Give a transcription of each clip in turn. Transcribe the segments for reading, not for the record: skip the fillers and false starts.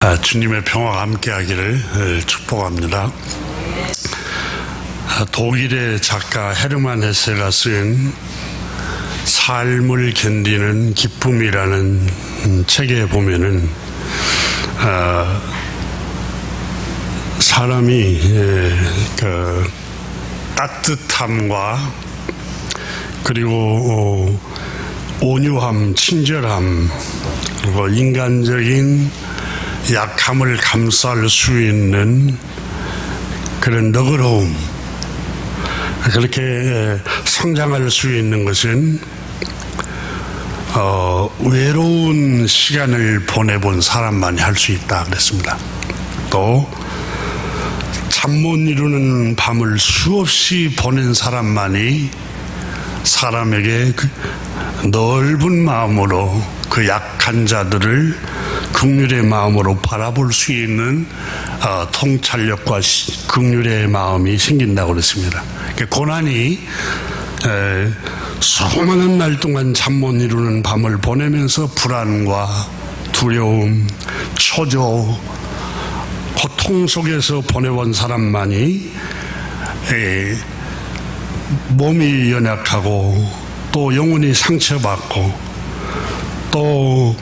주님의 평화가 함께하기를 축복합니다. 독일의 작가 헤르만 헤세가 쓴 삶을 견디는 기쁨이라는 책에 보면은 사람이 그 따뜻함과 그리고 온유함, 친절함, 그리고 인간적인 약함을 감쌀 수 있는 그런 너그러움, 그렇게 성장할 수 있는 것은 외로운 시간을 보내본 사람만이 할 수 있다 그랬습니다. 또 잠 못 이루는 밤을 수없이 보낸 사람만이 사람에게 그 넓은 마음으로 그 약한 자들을 긍휼의 마음으로 바라볼 수 있는 통찰력과 긍휼의 마음이 생긴다고 그랬습니다. 고난이 수많은 날 동안 잠 못 이루는 밤을 보내면서 불안과 두려움, 초조, 고통 속에서 보내온 사람만이 몸이 연약하고 또 영혼이 상처받고 또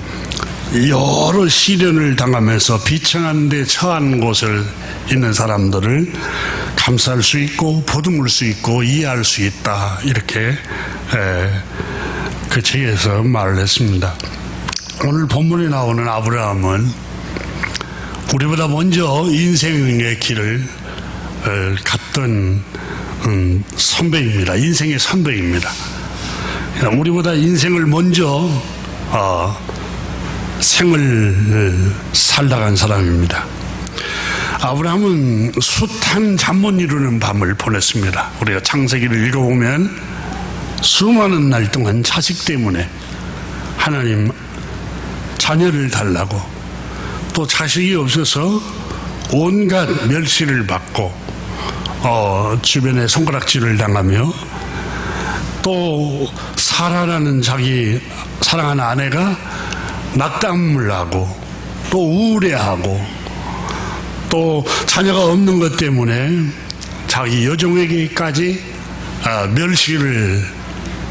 여러 시련을 당하면서 비천한 데 처한 곳을 있는 사람들을 감쌀 수 있고 보듬을 수 있고 이해할 수 있다, 이렇게 그 책에서 말을 했습니다. 오늘 본문에 나오는 아브라함은 우리보다 먼저 인생의 길을 갔던 선배입니다. 인생의 선배입니다. 우리보다 인생을 먼저 생을 살다간 사람입니다. 아브라함은 숱한 잠 못 이루는 밤을 보냈습니다. 우리가 창세기를 읽어보면 수많은 날 동안 자식 때문에 하나님 자녀를 달라고, 또 자식이 없어서 온갖 멸시를 받고 주변에 손가락질을 당하며, 또 사라라는 자기 사랑하는 아내가 낙담을 하고 또 우울해하고, 또 자녀가 없는 것 때문에 자기 여종에게까지 멸시를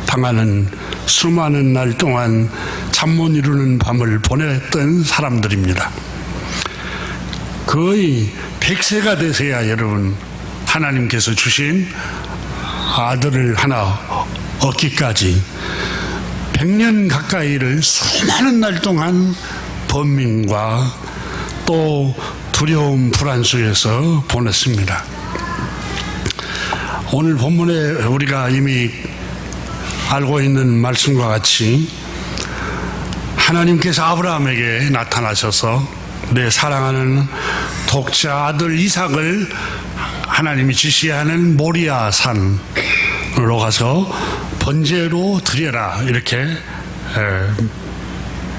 당하는 수많은 날 동안 잠 못 이루는 밤을 보냈던 사람들입니다. 거의 100세가 되세야 여러분 하나님께서 주신 아들을 하나 얻기까지 100년 가까이를 수많은 날 동안 번민과 또 두려움, 불안 속에서 보냈습니다. 오늘 본문에 우리가 이미 알고 있는 말씀과 같이 하나님께서 아브라함에게 나타나셔서 내 사랑하는 독자 아들 이삭을 하나님이 지시하는 모리아 산으로 가서 번제로 드려라, 이렇게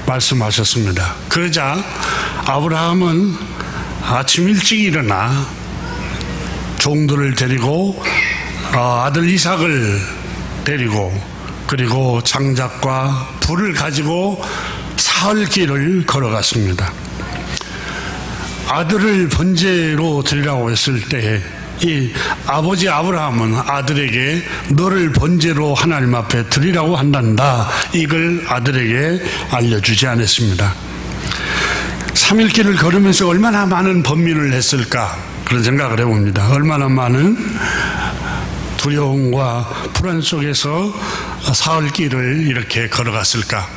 말씀하셨습니다. 그러자 아브라함은 아침 일찍 일어나 종들을 데리고 아들 이삭을 데리고, 그리고 장작과 불을 가지고 사흘길을 걸어갔습니다. 아들을 번제로 드리라고 했을 때 이 아버지 아브라함은 아들에게 너를 번제로 하나님 앞에 드리라고 한단다, 이걸 아들에게 알려주지 않았습니다. 3일길을 걸으면서 얼마나 많은 번민을 했을까, 그런 생각을 해봅니다. 얼마나 많은 두려움과 불안 속에서 사흘길을 이렇게 걸어갔을까.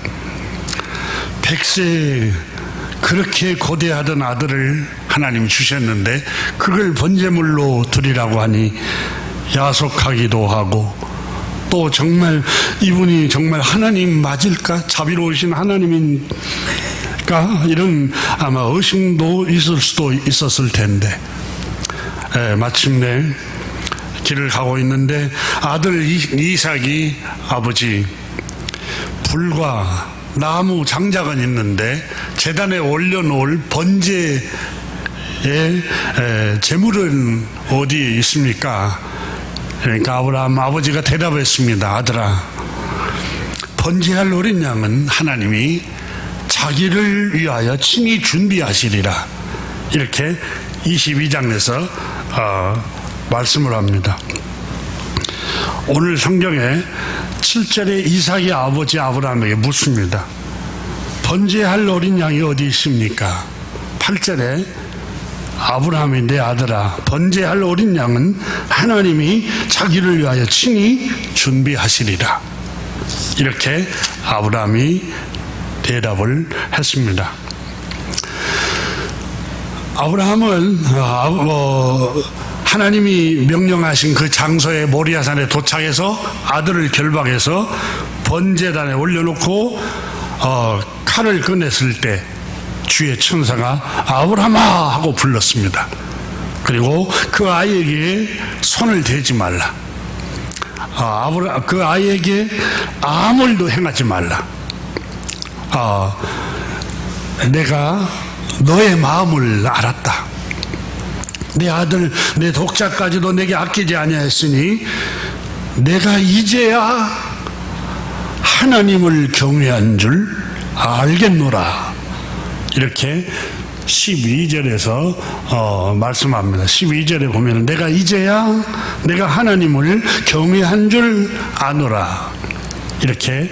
100세 그렇게 고대하던 아들을 하나님이 주셨는데 그걸 번제물로 드리라고 하니 야속하기도 하고, 또 정말 이분이 정말 하나님 맞을까, 자비로우신 하나님인가, 이런 아마 의심도 있을 수도 있었을 텐데, 마침내 길을 가고 있는데 아들 이삭이 아버지, 불과 나무 장작은 있는데 제단에 올려놓을 번제의 제물은 어디에 있습니까? 그러니까 아브라함 아버지가 대답했습니다. 아들아, 번제할 어린 양은 하나님이 자기를 위하여 친히 준비하시리라. 이렇게 22장에서 말씀을 합니다. 오늘 성경에 7절에 이삭이 아버지 아브라함에게 묻습니다. 번제할 어린 양이 어디 있습니까? 8절에 아브라함이 내 아들아, 번제할 어린 양은 하나님이 자기를 위하여 친히 준비하시리라. 이렇게 아브라함이 대답을 했습니다. 아브라함은 하나님이 명령하신 그 장소에 모리아산에 도착해서 아들을 결박해서 번제단에 올려놓고 칼을 꺼냈을 때 주의 천사가 아브라함아 하고 불렀습니다. 그리고 그 아이에게 손을 대지 말라. 그 아이에게 아무 일도 행하지 말라. 내가 너의 마음을 알았다. 내 아들 내 독자까지도 내게 아끼지 아니하였으니 내가 이제야 하나님을 경외한 줄 알겠노라. 이렇게 12절에서 말씀합니다. 12절에 보면 내가 이제야 내가 하나님을 경외한 줄 아노라. 이렇게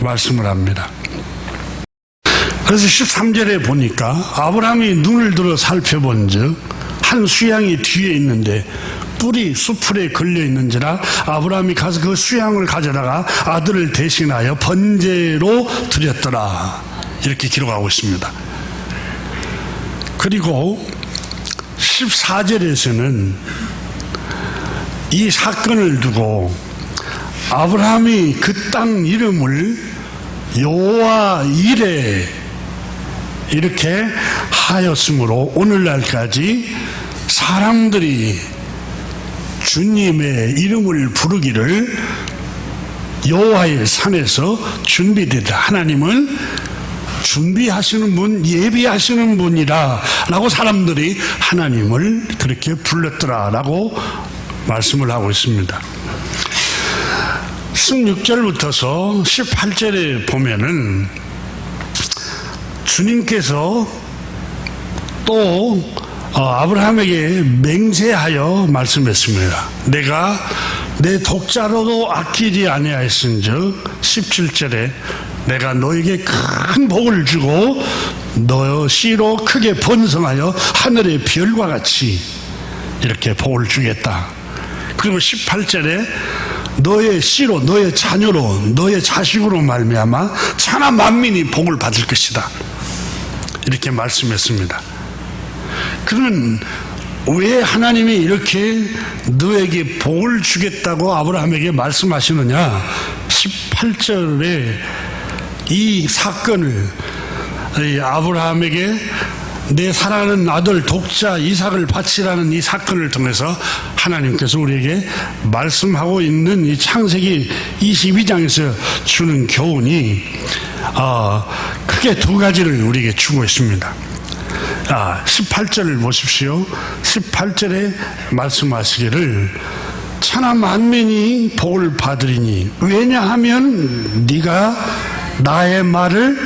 말씀을 합니다. 그래서 13절에 보니까 아브라함이 눈을 들어 살펴본 즉 한 수양이 뒤에 있는데 뿔이 수풀에 걸려 있는지라 아브라함이 가서 그 수양을 가져다가 아들을 대신하여 번제로 드렸더라. 이렇게 기록하고 있습니다. 그리고 14절에서는 이 사건을 두고 아브라함이 그 땅 이름을 여호와 이레 이렇게 하였으므로 오늘날까지 사람들이 주님의 이름을 부르기를 여호와의 산에서 준비되다. 하나님은 준비하시는 분, 예비하시는 분이라 라고 사람들이 하나님을 그렇게 불렀더라 라고 말씀을 하고 있습니다. 16절부터서 18절에 보면은 주님께서 또 아브라함에게 맹세하여 말씀했습니다. 내가 내 독자로도 아끼지 아니하였은즉 17절에 내가 너에게 큰 복을 주고 너 씨로 크게 번성하여 하늘의 별과 같이 이렇게 복을 주겠다. 그리고 18절에 너의 씨로 너의 자녀로 너의 자식으로 말미암아 천하 만민이 복을 받을 것이다. 이렇게 말씀했습니다. 그러면 왜 하나님이 이렇게 너에게 복을 주겠다고 아브라함에게 말씀하시느냐? 18절에 이 사건을 아브라함에게 내 사랑하는 아들 독자 이삭을 바치라는 이 사건을 통해서 하나님께서 우리에게 말씀하고 있는 이 창세기 22장에서 주는 교훈이 크게 두 가지를 우리에게 주고 있습니다. 18절을 보십시오. 18절에 말씀하시기를 천하 만민이 복을 받으리니 왜냐하면 네가 나의 말을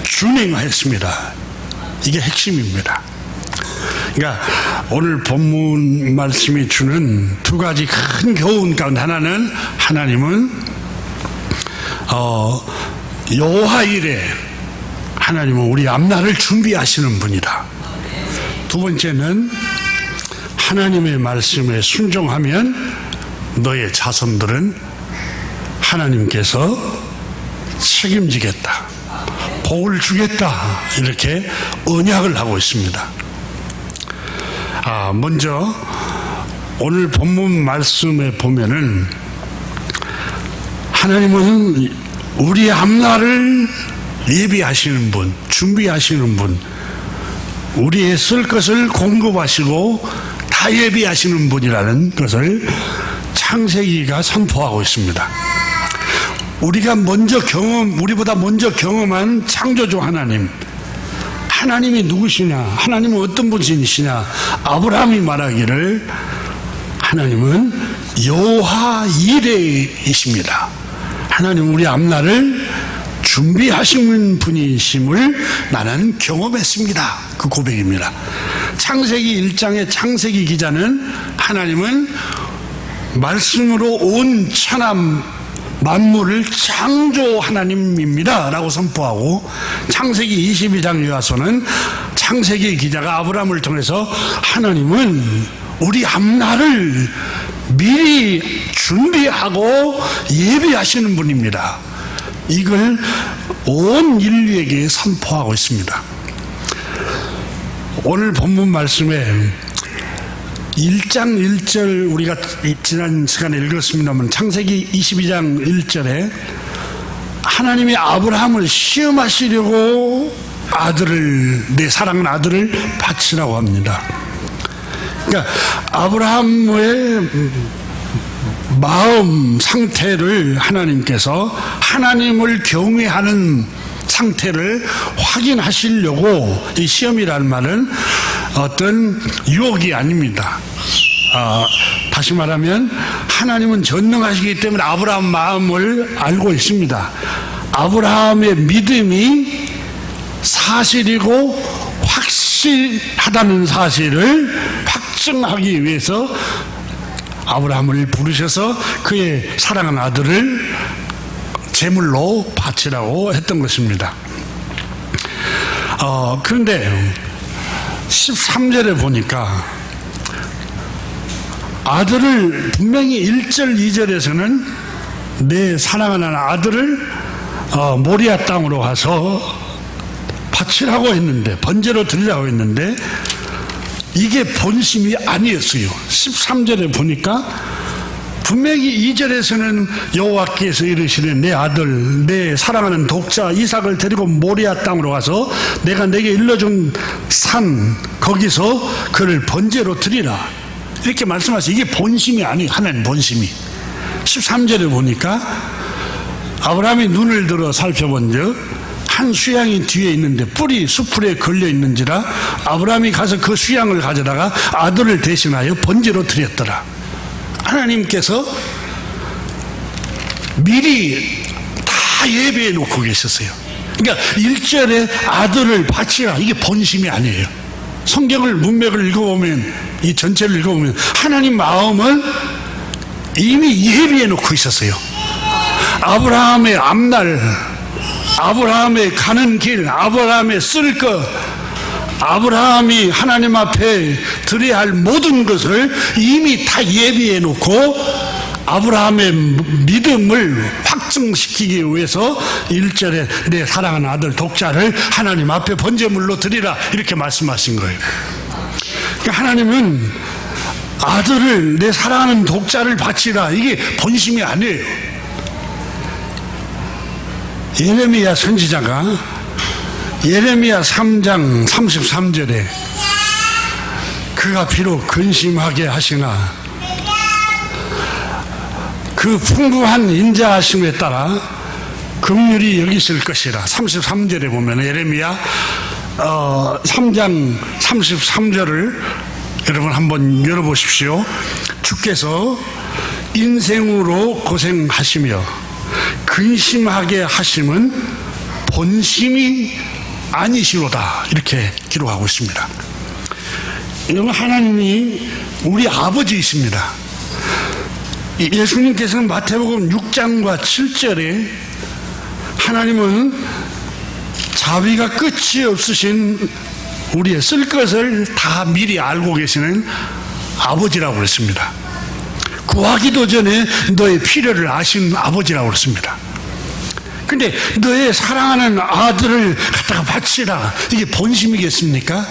준행하였습니다. 이게 핵심입니다. 그러니까 오늘 본문 말씀이 주는 두 가지 큰 교훈 가운데 하나는 하나님은 여호와 이레 하나님은 우리 앞날을 준비하시는 분이다. 두 번째는 하나님의 말씀에 순종하면 너의 자손들은 하나님께서 책임지겠다. 복을 주겠다. 이렇게 언약을 하고 있습니다. 먼저 오늘 본문 말씀에 보면은 하나님은 우리 앞날을 예비하시는 분, 준비하시는 분, 우리의 쓸 것을 공급하시고 다 예비하시는 분이라는 것을 창세기가 선포하고 있습니다. 우리가 우리보다 먼저 경험한 창조주 하나님이 누구시냐? 하나님은 어떤 분이시냐? 아브라함이 말하기를 하나님은 여호와 이레이십니다. 하나님 우리 앞날을 준비하시는 분이심을 나는 경험했습니다. 그 고백입니다. 창세기 1장의 창세기 기자는 하나님은 말씀으로 온 천하 만물을 창조 하나님입니다 라고 선포하고, 창세기 22장 요하서는 창세기 기자가 아브라함을 통해서 하나님은 우리 앞날을 미리 준비하고 예비하시는 분입니다, 이걸 온 인류에게 선포하고 있습니다. 오늘 본문 말씀에 1장 1절 우리가 지난 시간에 읽었습니다만, 창세기 22장 1절에 하나님이 아브라함을 시험하시려고 내 사랑하는 아들을 바치라고 합니다. 그러니까 아브라함의 마음 상태를 하나님께서 하나님을 경외하는 상태를 확인하시려고, 이 시험이라는 말은 어떤 유혹이 아닙니다. 다시 말하면 하나님은 전능하시기 때문에 아브라함 마음을 알고 있습니다. 아브라함의 믿음이 사실이고 확실하다는 사실을 확증하기 위해서 아브라함을 부르셔서 그의 사랑하는 아들을 제물로 바치라고 했던 것입니다. 그런데 13절에 보니까 아들을 분명히 1절 2절에서는 내 사랑하는 아들을 모리아 땅으로 가서 바치라고 했는데, 번제로 드리라고 했는데 이게 본심이 아니었어요. 13절에 보니까 분명히 2절에서는 여호와께서 이르시되 내 아들 내 사랑하는 독자 이삭을 데리고 모리아 땅으로 가서 내가 내게 일러준 산 거기서 그를 번제로 드리라, 이렇게 말씀하세요. 이게 본심이 아니에요. 하나님 본심이. 13절에 보니까 아브라함이 눈을 들어 살펴본즉 한 수양이 뒤에 있는데 뿔이 수풀에 걸려 있는지라 아브라함이 가서 그 수양을 가져다가 아들을 대신하여 번제로 드렸더라. 하나님께서 미리 다 예배해 놓고 계셨어요. 그러니까 1절에 아들을 바치라, 이게 본심이 아니에요. 성경을 문맥을 읽어보면, 이 전체를 읽어보면 하나님 마음은 이미 예비해 놓고 있었어요. 아브라함의 앞날, 아브라함의 가는 길, 아브라함의 쓸 것, 아브라함이 하나님 앞에 드려야 할 모든 것을 이미 다 예비해 놓고 아브라함의 믿음을 확증시키기 위해서 1절에 내 사랑하는 아들 독자를 하나님 앞에 번제물로 드리라, 이렇게 말씀하신 거예요. 그러니까 하나님은 아들을, 내 사랑하는 독자를 바치라, 이게 본심이 아니에요. 예레미야 선지자가 예레미야 3장 33절에 그가 비록 근심하게 하시나 그 풍부한 인자하심에 따라 긍휼히 여기실 것이라, 33절에 보면 예레미야 3장 33절을 여러분 한번 열어보십시오. 주께서 인생으로 고생하시며 근심하게 하심은 본심이 아니시로다, 이렇게 기록하고 있습니다. 여러분, 하나님이 우리 아버지이십니다. 예수님께서는 마태복음 6장과 7절에 하나님은 자비가 끝이 없으신 우리의 쓸 것을 다 미리 알고 계시는 아버지라고 그랬습니다. 구하기도 전에 너의 필요를 아시는 아버지라고 그랬습니다. 근데 너의 사랑하는 아들을 갖다가 바치라, 이게 본심이겠습니까?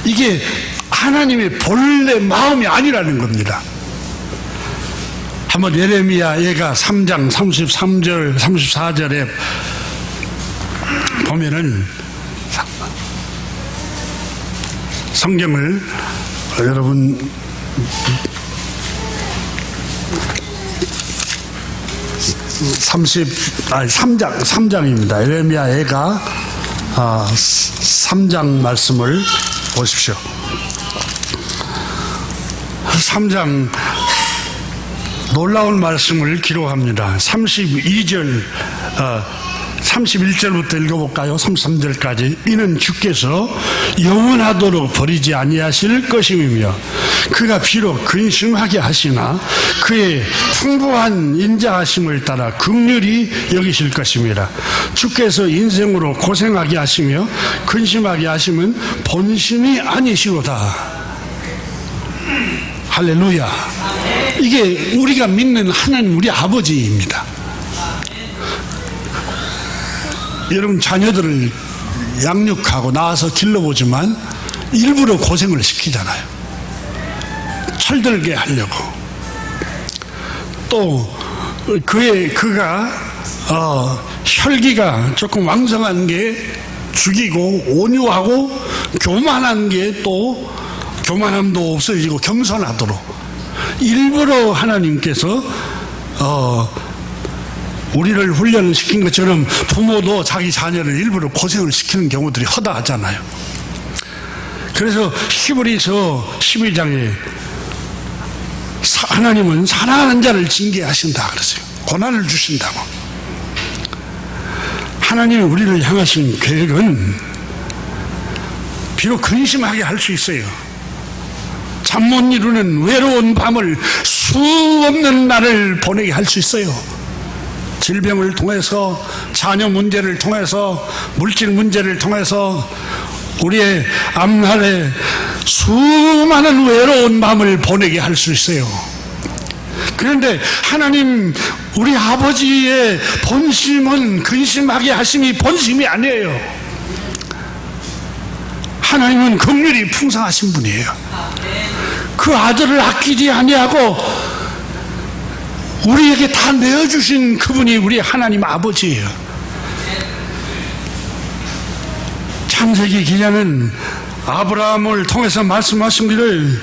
이게 하나님의 본래 마음이 아니라는 겁니다. 한번 예레미야 얘가 3장 33절 34절에 보면은 성경을 여러분 3장입니다. 예레미야 애가 3장 말씀을 보십시오. 3장 놀라운 말씀을 기록합니다. 32절 31절부터 읽어볼까요? 33절까지. 이는 주께서 영원하도록 버리지 아니하실 것임이며 그가 비록 근심하게 하시나 그의 풍부한 인자하심을 따라 긍휼히 여기실 것입니다. 주께서 인생으로 고생하게 하시며 근심하게 하시면 본심이 아니시로다. 할렐루야. 이게 우리가 믿는 하나님 우리 아버지입니다. 여러분 자녀들을 양육하고 낳아서 길러보지만 일부러 고생을 시키잖아요. 철들게 하려고. 또 그가 혈기가 조금 왕성한 게 죽이고 온유하고 교만한 게 또 교만함도 없어지고 겸손하도록 일부러 하나님께서 우리를 훈련시킨 것처럼 부모도 자기 자녀를 일부러 고생을 시키는 경우들이 허다하잖아요. 그래서 히브리서 12장에 하나님은 사랑하는 자를 징계하신다 그러세요. 고난을 주신다고. 하나님이 우리를 향하신 계획은 비록 근심하게 할 수 있어요. 잠 못 이루는 외로운 밤을 수 없는 날을 보내게 할 수 있어요. 질병을 통해서, 자녀 문제를 통해서, 물질 문제를 통해서 우리의 앞날에 수많은 외로운 밤을 보내게 할 수 있어요. 그런데 하나님 우리 아버지의 본심은 근심하게 하심이 본심이 아니에요. 하나님은 긍휼이 풍성하신 분이에요. 그 아들을 아끼지 아니하고 우리에게 다 내어주신 그분이 우리 하나님 아버지예요. 창세기 기자는 아브라함을 통해서 말씀하신 일을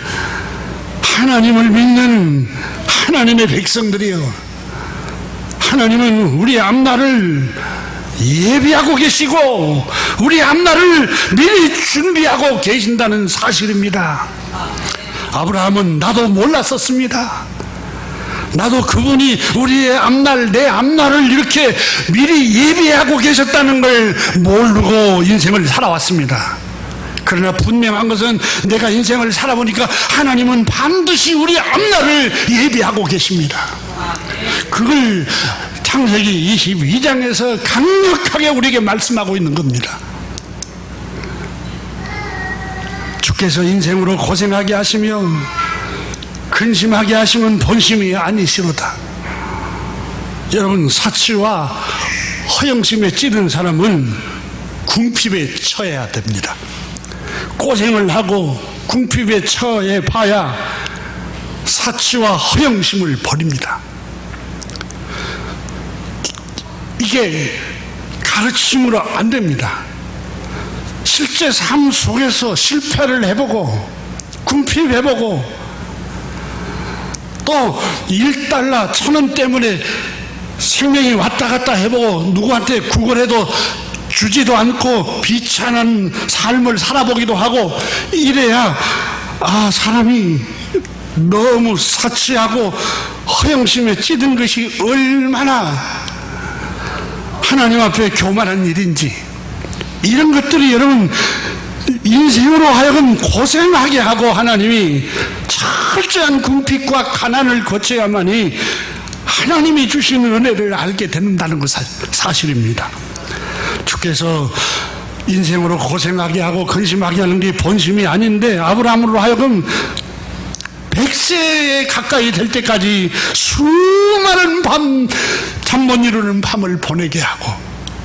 하나님을 믿는 하나님의 백성들이요, 하나님은 우리 앞날을 예비하고 계시고 우리 앞날을 미리 준비하고 계신다는 사실입니다. 아브라함은 나도 몰랐었습니다. 나도 그분이 우리의 앞날, 내 앞날을 이렇게 미리 예비하고 계셨다는 걸 모르고 인생을 살아왔습니다. 그러나 분명한 것은 내가 인생을 살아보니까 하나님은 반드시 우리 앞날을 예비하고 계십니다. 그걸 창세기 22장에서 강력하게 우리에게 말씀하고 있는 겁니다. 주께서 인생으로 고생하게 하시며 근심하게 하시면 본심이 아니시로다. 여러분, 사치와 허영심에 찌든 사람은 궁핍에 처해야 됩니다. 고생을 하고 궁핍에 처해 봐야 사치와 허영심을 버립니다. 이게 가르침으로 안 됩니다. 실제 삶 속에서 실패를 해보고 궁핍해보고 또 1달러 1,000원 때문에 생명이 왔다 갔다 해보고 누구한테 구걸해도 주지도 않고 비참한 삶을 살아보기도 하고 이래야 사람이 너무 사치하고 허영심에 찌든 것이 얼마나 하나님 앞에 교만한 일인지, 이런 것들이 여러분 인생으로 하여금 고생하게 하고 하나님이 철저한 궁핍과 가난을 거쳐야만이 하나님이 주신 은혜를 알게 된다는 것 사실입니다. 주께서 인생으로 고생하게 하고 근심하게 하는 게 본심이 아닌데 아브라함으로 하여금 100세에 가까이 될 때까지 수많은 밤, 잠 못 이루는 밤을 보내게 하고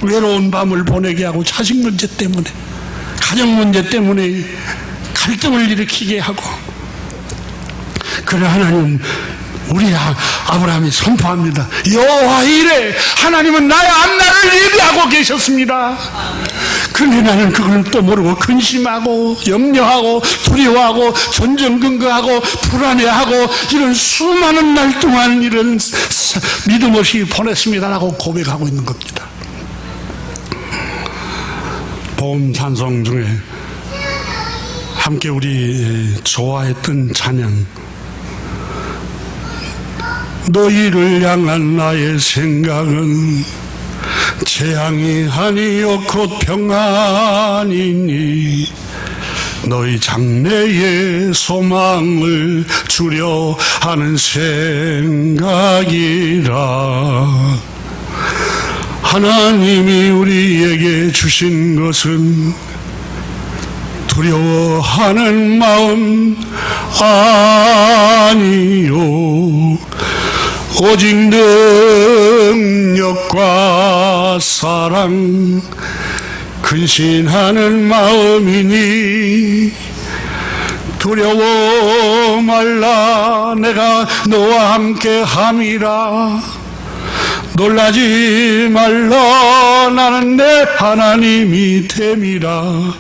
외로운 밤을 보내게 하고 자식 문제 때문에, 가정 문제 때문에 갈등을 일으키게 하고, 그래 하나님 우리 아브라함이 선포합니다. 여호와 이래 하나님은 나의 앞날을 예비하고 계셨습니다. 그런데 나는 그걸 또 모르고 근심하고 염려하고 두려워하고 전전긍긍하고 불안해하고 이런 수많은 날 동안 이런 믿음 없이 보냈습니다라고 고백하고 있는 겁니다. 복음 찬송 중에 함께 우리 좋아했던 찬양, 너희를 향한 나의 생각은 재앙이 아니요 곧 평안이니 너희 장래의 소망을 주려 하는 생각이라. 하나님이 우리에게 주신 것은 두려워하는 마음 아니요 오직 능력과 사랑 근신하는 마음이니 두려워 말라 내가 너와 함께 함이라. 놀라지 말라 나는 내 하나님이 됨이라.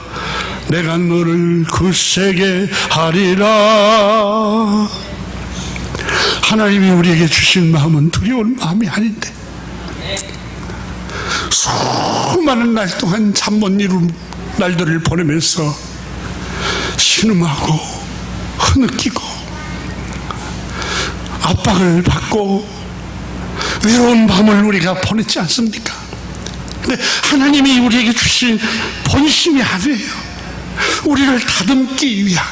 내가 너를 굳세게 하리라. 하나님이 우리에게 주신 마음은 두려운 마음이 아닌데 수많은 날 동안 잠 못 이룬 날들을 보내면서 신음하고 흐느끼고 압박을 받고 외로운 밤을 우리가 보냈지 않습니까? 근데 하나님이 우리에게 주신 본심이 아니에요. 우리를 다듬기 위한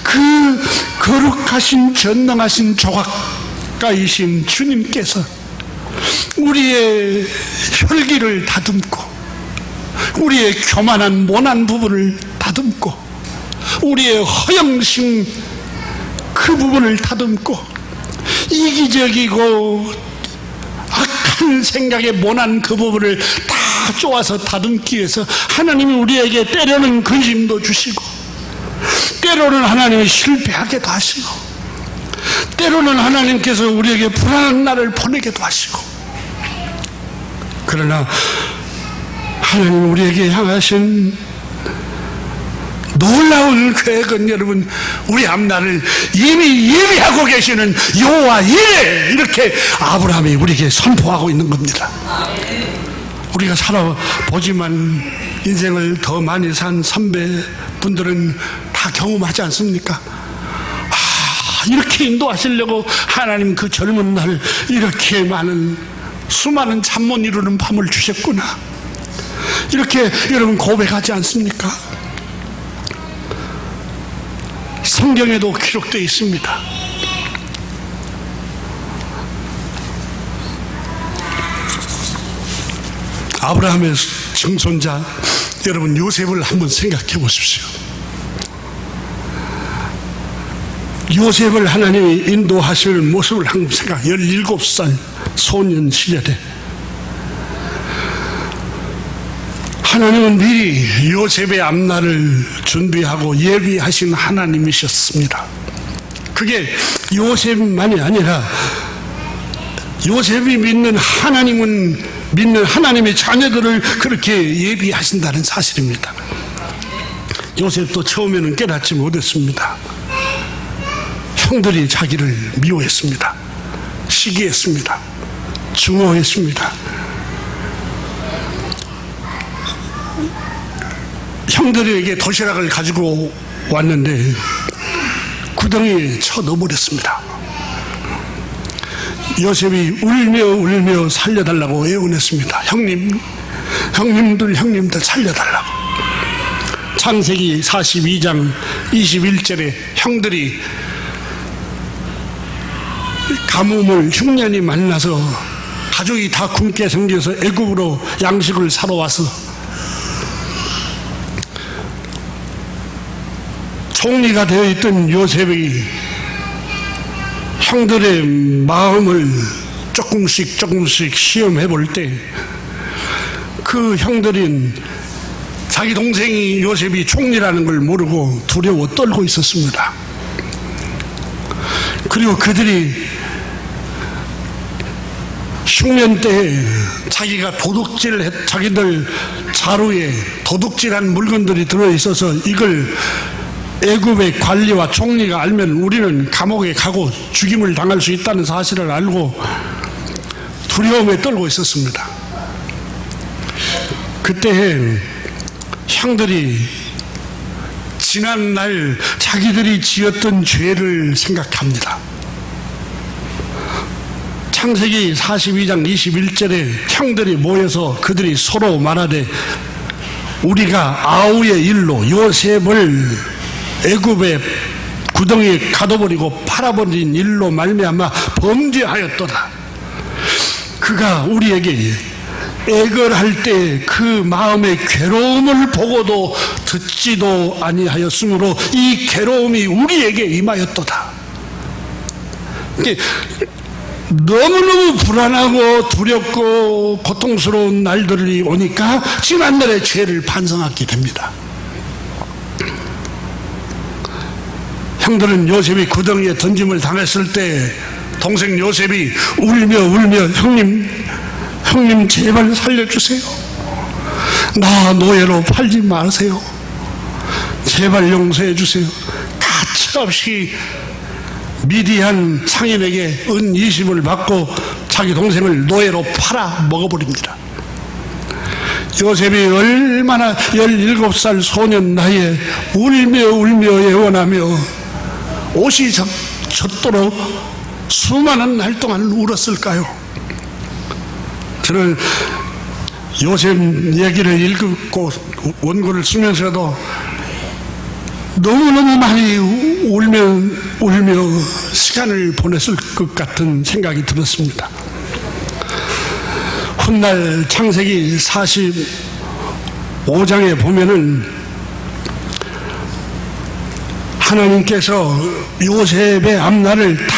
그 거룩하신 전능하신 조각가이신 주님께서 우리의 혈기를 다듬고 우리의 교만한 모난 부분을 다듬고 우리의 허영심 그 부분을 다듬고 이기적이고 악한 생각에 모난 그 부분을 다 쪼아서 다듬기 위해서 하나님이 우리에게 때로는 근심도 주시고 때로는 하나님이 실패하게도 하시고 때로는 하나님께서 우리에게 불안한 날을 보내게도 하시고 그러나 하나님 우리에게 향하신 놀라운 계획은 여러분 우리 앞날을 이미 예비하고 계시는 여호와 이레 이렇게 아브라함이 우리에게 선포하고 있는 겁니다. 우리가 살아보지만 인생을 더 많이 산 선배분들은 다 경험하지 않습니까? 이렇게 인도하시려고 하나님 그 젊은 날 이렇게 많은 수많은 잠 못 이루는 밤을 주셨구나 이렇게 여러분 고백하지 않습니까? 성경에도 기록되어 있습니다. 아브라함의 증손자 여러분 요셉을 한번 생각해 보십시오. 요셉을 하나님이 인도하실 모습을 한번 생각해. 17살 소년 시절에 하나님은 미리 요셉의 앞날을 준비하고 예비하신 하나님이셨습니다. 그게 요셉만이 아니라 요셉이 믿는 하나님의 자녀들을 그렇게 예비하신다는 사실입니다. 요셉도 처음에는 깨닫지 못했습니다. 형들이 자기를 미워했습니다. 시기했습니다. 증오했습니다. 형들에게 도시락을 가지고 왔는데 구덩이에 쳐 넣어버렸습니다. 요셉이 울며 살려달라고 애원했습니다. 형님들 살려달라고. 창세기 42장 21절에 형들이 가뭄을 흉년이 만나서 가족이 다 굶게 생겨서 애굽으로 양식을 사러 와서 총리가 되어 있던 요셉이 형들의 마음을 조금씩 시험해 볼 때 그 형들인 자기 동생이 요셉이 총리라는 걸 모르고 두려워 떨고 있었습니다. 그리고 그들이 흉년 때 자기가 자기들 자루에 도둑질한 물건들이 들어있어서 이걸 애굽의 관리와 총리가 알면 우리는 감옥에 가고 죽임을 당할 수 있다는 사실을 알고 두려움에 떨고 있었습니다. 그때 형들이 지난날 자기들이 지었던 죄를 생각합니다. 창세기 42장 21절에 형들이 모여서 그들이 서로 말하되 우리가 아우의 일로 요셉을 애굽의 구덩이에 가둬버리고 팔아버린 일로 말미암아 범죄하였도다. 그가 우리에게 애걸할 때 그 마음의 괴로움을 보고도 듣지도 아니하였으므로 이 괴로움이 우리에게 임하였도다. 너무너무 불안하고 두렵고 고통스러운 날들이 오니까 지난날의 죄를 반성하게 됩니다. 형들은 요셉이 구덩이에 던짐을 당했을 때 동생 요셉이 울며 형님 제발 살려주세요. 나 노예로 팔지 마세요. 제발 용서해 주세요. 가차없이 미디안 상인에게 은 20을 받고 자기 동생을 노예로 팔아 먹어버립니다. 요셉이 얼마나 17살 소년 나이에 울며 애원하며 옷이 젖도록 수많은 날 동안 울었을까요? 저는 요셉 얘기를 읽고 원고를 쓰면서도 너무너무 많이 울며 시간을 보냈을 것 같은 생각이 들었습니다. 훗날 창세기 45장에 보면은 하나님께서 요셉의 앞날을 다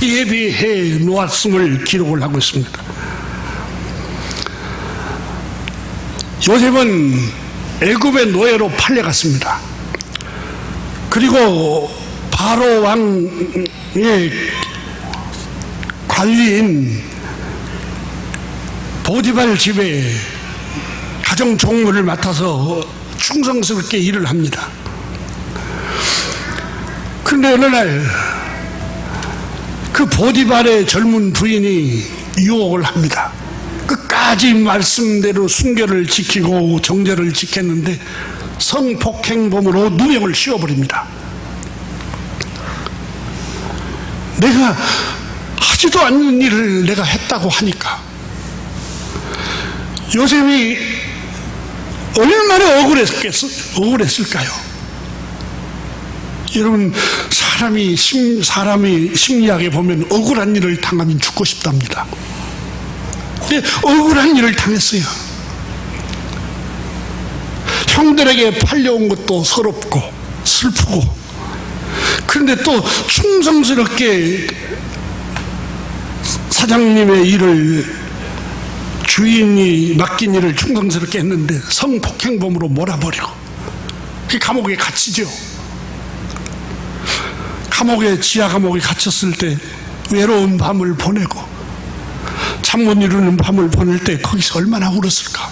예비해 놓았음을 기록을 하고 있습니다. 요셉은 애굽의 노예로 팔려갔습니다. 그리고 바로 왕의 관리인 보디발 집에 가정 종무를 맡아서 충성스럽게 일을 합니다. 그런데 어느 날 그 보디발의 젊은 부인이 유혹을 합니다. 끝까지 말씀대로 순결을 지키고 정절을 지켰는데 성폭행범으로 누명을 씌워버립니다. 내가 하지도 않는 일을 내가 했다고 하니까 요셉이 얼마나 억울했을까요? 여러분, 사람이 심리학에 보면 억울한 일을 당하면 죽고 싶답니다. 근데 억울한 일을 당했어요. 형들에게 팔려온 것도 서럽고 슬프고, 그런데 또 충성스럽게 사장님의 일을, 주인이 맡긴 일을 충성스럽게 했는데 성폭행범으로 몰아버리고 감옥에 갇히죠. 지하 감옥에 갇혔을 때 외로운 밤을 보내고 잠 못 이루는 밤을 보낼 때 거기서 얼마나 울었을까?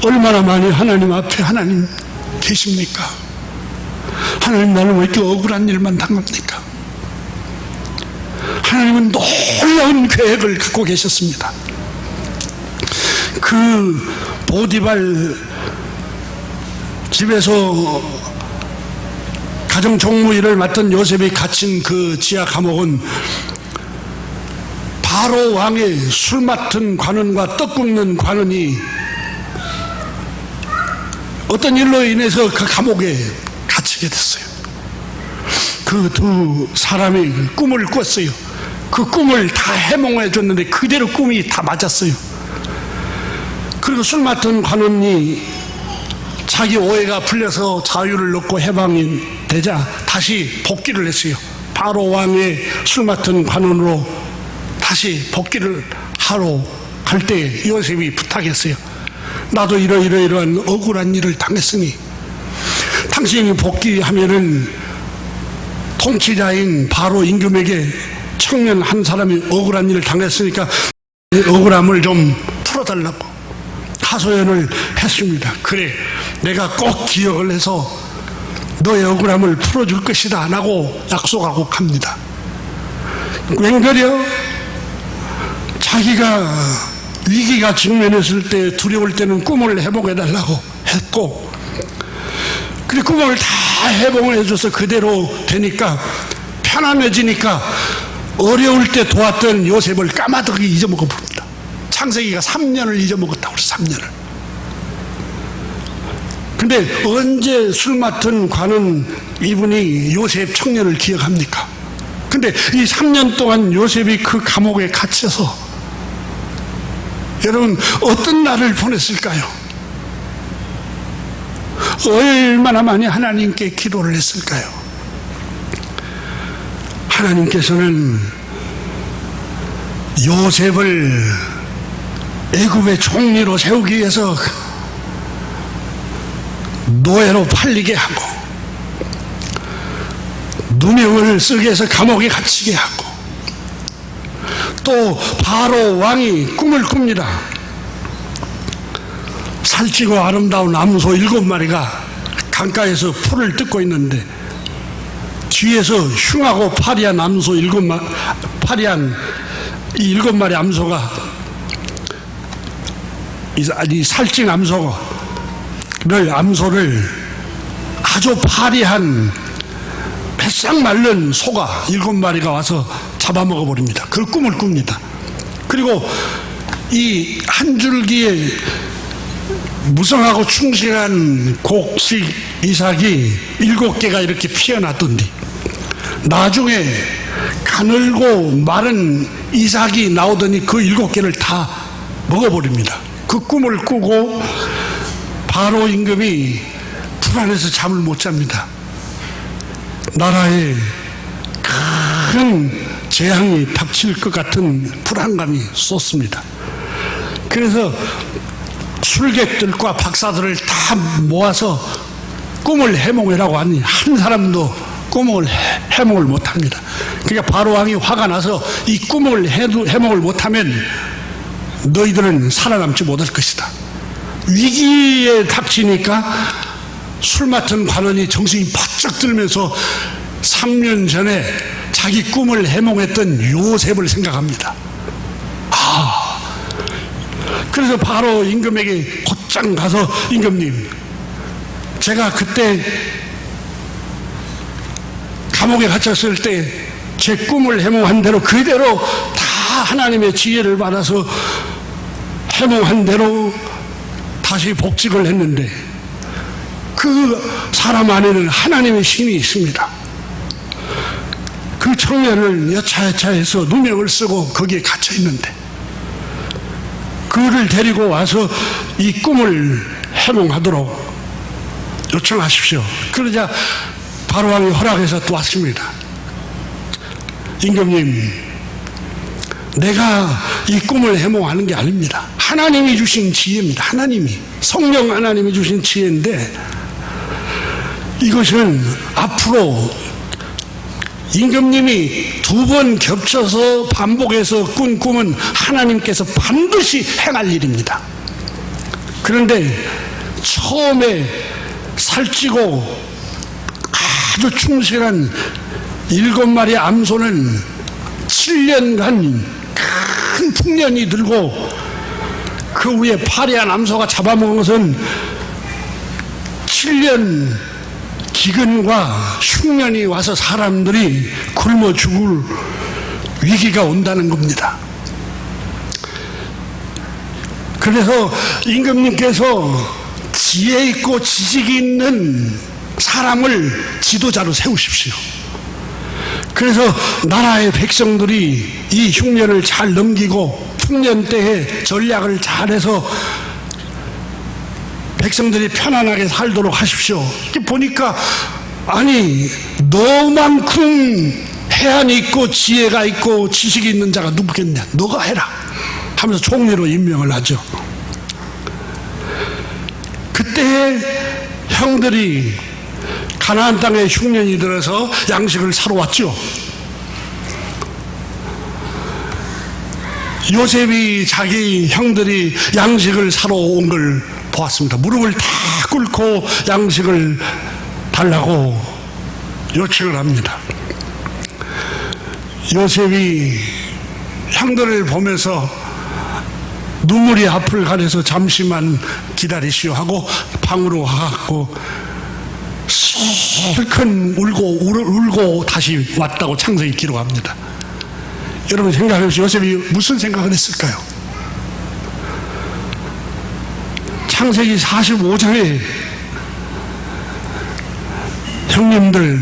얼마나 많이 하나님 앞에 하나님 계십니까? 하나님, 나는 왜 이렇게 억울한 일만 당합니까? 하나님은 놀라운 계획을 갖고 계셨습니다. 그 보디발 집에서 가정 종무 일을 맡던 요셉이 갇힌 그 지하 감옥은 바로 왕의 술 맡은 관원과 떡 굽는 관원이 어떤 일로 인해서 그 감옥에 갇히게 됐어요. 그 두 사람이 꿈을 꿨어요. 그 꿈을 다 해몽해 줬는데 그대로 꿈이 다 맞았어요. 그리고 술 맡은 관원이 자기 오해가 풀려서 자유를 얻고 해방이 되자 다시 복귀를 했어요. 바로 왕의 술 맡은 관원으로 다시 복귀를 하러 갈 때 요셉이 부탁했어요. 나도 이러이러한 억울한 일을 당했으니 당신이 복귀하면은 통치자인 바로 임금에게 청년 한 사람이 억울한 일을 당했으니까 억울함을 좀 풀어달라고 하소연을 했습니다. 그래, 내가 꼭 기억을 해서 너의 억울함을 풀어줄 것이다 라고 약속하고 갑니다. 웬걸요? 자기가 위기가 직면했을 때, 두려울 때는 꿈을 해몽해달라고 했고, 그리고 꿈을 다 해몽을 해줘서 그대로 되니까 편안해지니까 어려울 때 도왔던 요셉을 까마득히 잊어먹어 부릅니다. 창세기가 3년을 잊어먹었다고 그래서 3년을. 근데 언제 술 맡은 관은 이분이 요셉 청년을 기억합니까? 근데 이 3년 동안 요셉이 그 감옥에 갇혀서 여러분 어떤 날을 보냈을까요? 얼마나 많이 하나님께 기도를 했을까요? 하나님께서는 요셉을 애굽의 총리로 세우기 위해서 노예로 팔리게 하고 누명을 쓰게 해서 감옥에 갇히게 하고 또 바로 왕이 꿈을 꿉니다. 살찌고 아름다운 암소 7마리가 강가에서 풀을 뜯고 있는데 뒤에서 흉하고 파리한 암소 7마리 암소가 이 살찐 암소를 아주 파리한 배싹 마른 소가 7마리가 와서 잡아먹어 버립니다. 그 꿈을 꿉니다. 그리고 이 한 줄기의 무성하고 충실한 곡식 이삭이 7개가 이렇게 피어났던디 나중에 가늘고 마른 이삭이 나오더니 그 7개를 다 먹어버립니다. 그 꿈을 꾸고 바로 임금이 불안해서 잠을 못 잡니다. 나라에 큰 재앙이 닥칠 것 같은 불안감이 쏟습니다. 그래서 술객들과 박사들을 다 모아서 꿈을 해몽해라고 하니 한 사람도 꿈을 해몽을 못합니다. 그러니까 바로 왕이 화가 나서 이 꿈을 해몽을 못하면 너희들은 살아남지 못할 것이다. 위기에 닥치니까 술 맡은 관원이 정신이 바짝 들면서 3년 전에 자기 꿈을 해몽했던 요셉을 생각합니다. 그래서 바로 임금에게 곧장 가서 임금님, 제가 그때 감옥에 갇혔을 때 제 꿈을 해몽한 대로 그대로 다 하나님의 지혜를 받아서 해몽한 대로 다시 복직을 했는데 그 사람 안에는 하나님의 신이 있습니다. 그 청년을 여차여차해서 누명을 쓰고 거기에 갇혀 있는데 그를 데리고 와서 이 꿈을 해몽하도록 요청하십시오. 그러자 바로 왕이 허락해서 또 왔습니다. 임금님, 내가 이 꿈을 해몽하는 게 아닙니다. 하나님이 주신 지혜입니다. 성령 하나님이 주신 지혜인데 이것은 앞으로 임금님이 2번 겹쳐서 반복해서 꾼 꿈은 하나님께서 반드시 행할 일입니다. 그런데 처음에 살찌고 아주 충실한 7마리 암소는 7년간 큰 풍년이 들고 그 위에 파리한 암소가 잡아먹은 것은 7년 기근과 흉년이 와서 사람들이 굶어 죽을 위기가 온다는 겁니다. 그래서 임금님께서 지혜 있고 지식이 있는 사람을 지도자로 세우십시오. 그래서 나라의 백성들이 이 흉년을 잘 넘기고 풍년 때에 전략을 잘해서 백성들이 편안하게 살도록 하십시오. 이렇게 보니까 아니 너만큼 해안이 있고 지혜가 있고 지식이 있는 자가 누구겠냐, 너가 해라 하면서 총리로 임명을 하죠. 그때 형들이 가나안 땅에 흉년이 들어서 양식을 사러 왔죠. 요셉이 자기 형들이 양식을 사러 온 걸 보았습니다. 무릎을 다 꿇고 양식을 달라고 요청을 합니다. 요셉이 형들을 보면서 눈물이 앞을 가려서 잠시만 기다리시오 하고 방으로 가고 실컷 울고 다시 왔다고 창세기 기록합니다. 여러분 생각해보세요. 요셉이 무슨 생각을 했을까요? 창세기 45장에 형님들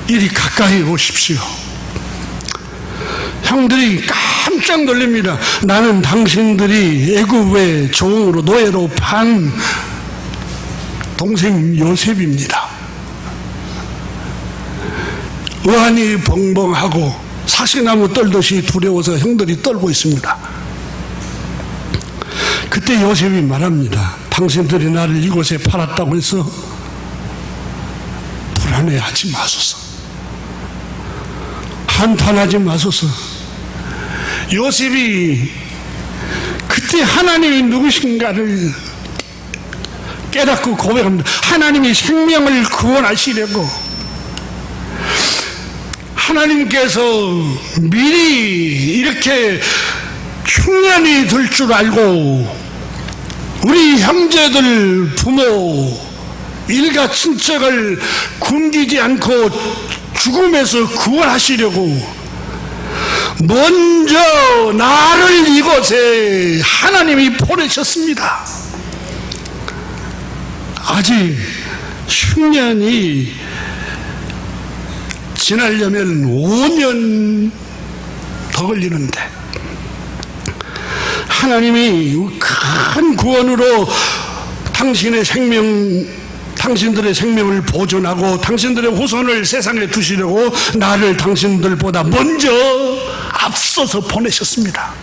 이리 가까이 오십시오. 형들이 깜짝 놀랍니다. 나는 당신들이 애굽의 종으로 노예로 판 동생 요셉입니다. 의안이 벙벙하고 사시나무 떨듯이 두려워서 형들이 떨고 있습니다. 그때 요셉이 말합니다. 당신들이 나를 이곳에 팔았다고 해서 불안해하지 마소서. 한탄하지 마소서. 요셉이 그때 하나님이 누구신가를 깨닫고 고백합니다. 하나님이 생명을 구원하시려고 하나님께서 미리 이렇게 흉년이 들 줄 알고 우리 형제들, 부모, 일가 친척을 굶기지 않고 죽음에서 구원하시려고 먼저 나를 이곳에 하나님이 보내셨습니다. 아직 흉년이 지나려면 5년 더 걸리는데 하나님이 큰 구원으로 당신들의 생명을 보존하고 당신들의 후손을 세상에 두시려고 나를 당신들보다 먼저 앞서서 보내셨습니다.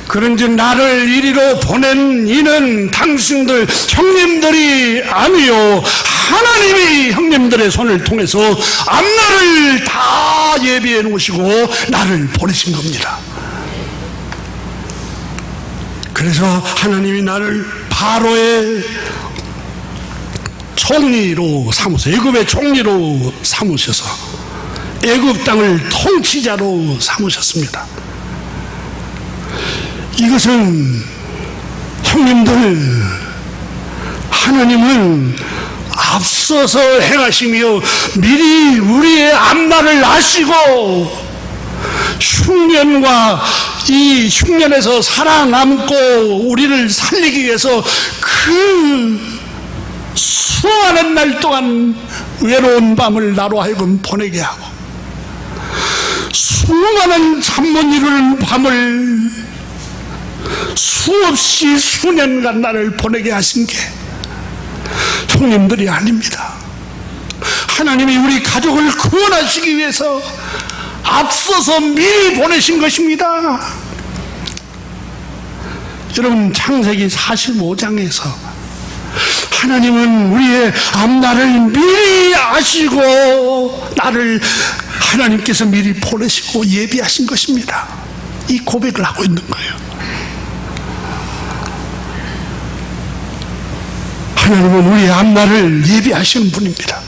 그런즉 나를 이리로 보낸 이는 당신들 형님들이 아니요 하나님이 형님들의 손을 통해서 앞날을 다 예비해 놓으시고 나를 보내신 겁니다. 그래서 하나님이 나를 바로의 총리로 삼으셔서 애굽의 총리로 삼으셔서 애굽 땅을 통치자로 삼으셨습니다. 이것은 형님들 하나님은 앞서서 행하시며 미리 우리의 앞날을 아시고 흉년과 이 흉년에서 살아남고 우리를 살리기 위해서 그 수많은 날 동안 외로운 밤을 나로 하여금 보내게 하고 수많은 잠 못 이루는 밤을 수없이 수년간 나를 보내게 하신 게 형님들이 아닙니다. 하나님이 우리 가족을 구원하시기 위해서 앞서서 미리 보내신 것입니다. 여러분 창세기 45장에서 하나님은 우리의 앞날을 미리 아시고 나를 하나님께서 미리 보내시고 예비하신 것입니다. 이 고백을 하고 있는 거예요. 하나님은 우리의 앞날을 예비하시는 분입니다.